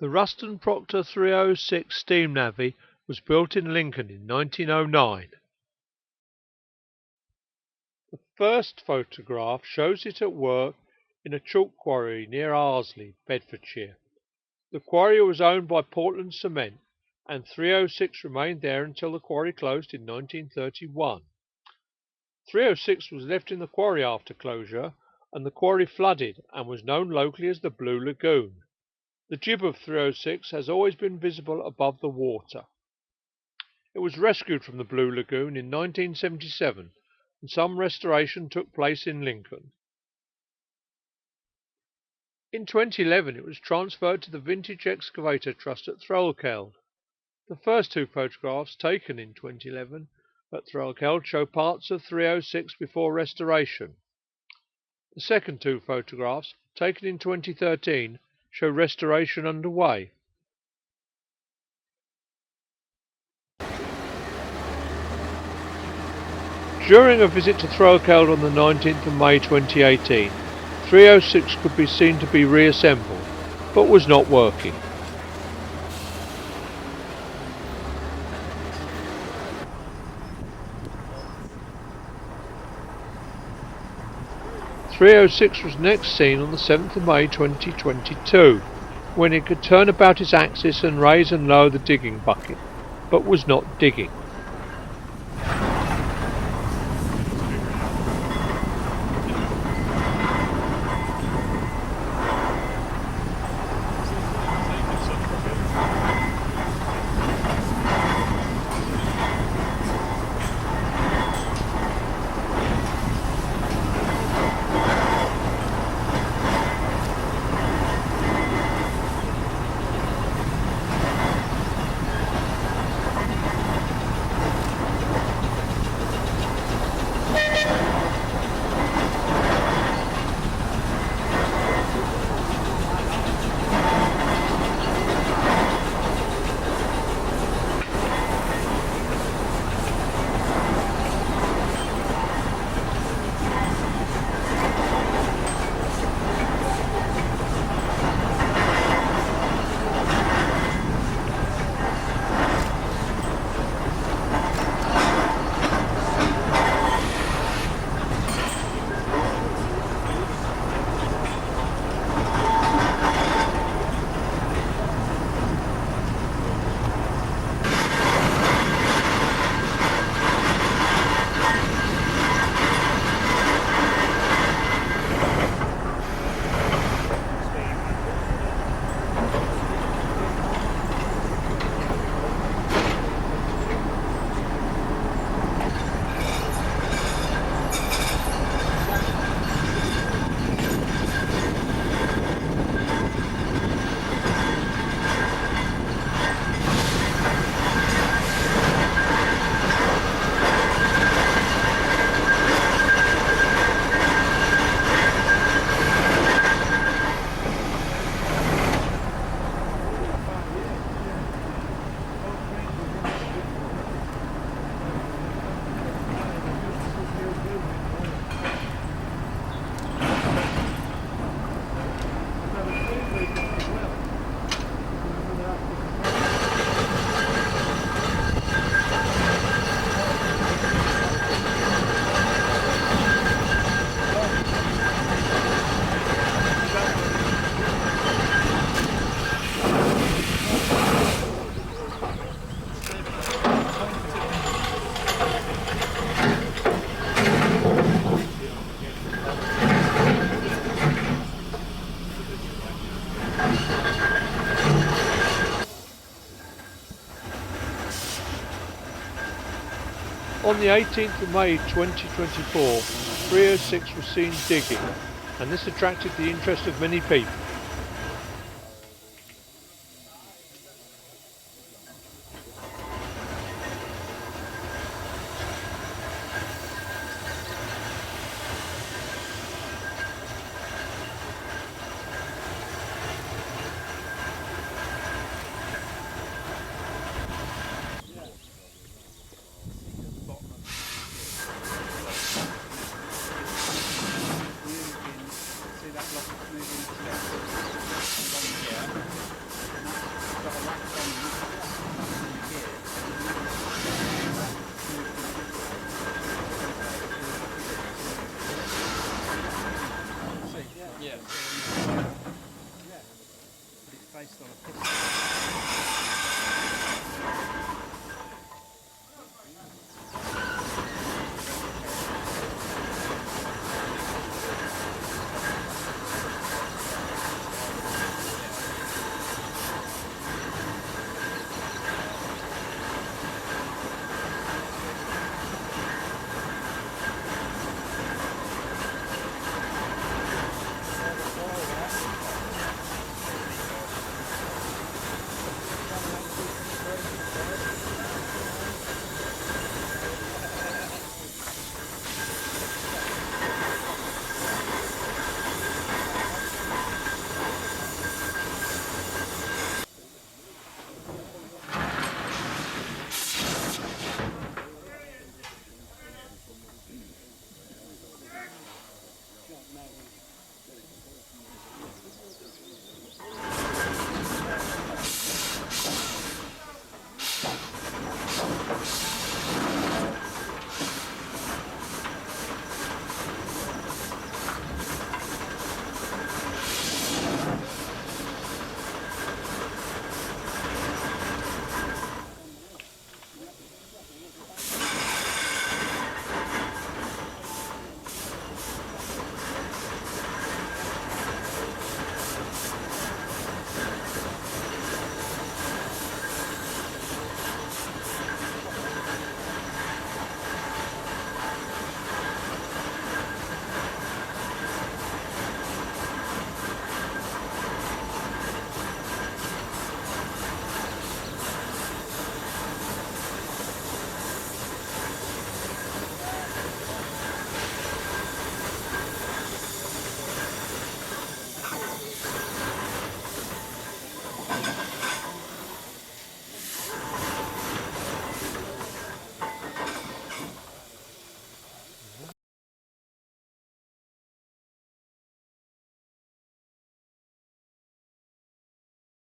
The Ruston Proctor 306 steam navvy was built in Lincoln in 1909. The first photograph shows it at work in a chalk quarry near Arsley, Bedfordshire. The quarry was owned by Portland Cement, and 306 remained there until the quarry closed in 1931. 306 was left in the quarry after closure, and the quarry flooded and was known locally as the Blue Lagoon. The jib of 306 has always been visible above the water. It was rescued from the Blue Lagoon in 1977, and some restoration took place in Lincoln. In 2011 it was transferred to the Vintage Excavator Trust at Threlkeld. The first two photographs, taken in 2011 at Threlkeld, show parts of 306 before restoration. The second two photographs, taken in 2013, show restoration underway. During a visit to Threlkeld on the 19th of May 2018, 306 could be seen to be reassembled, but was not working. .306 was next seen on the 7th of May 2022, when it could turn about its axis and raise and lower the digging bucket, but was not digging. On the 18th of May 2024, 306 was seen digging, and this attracted the interest of many people.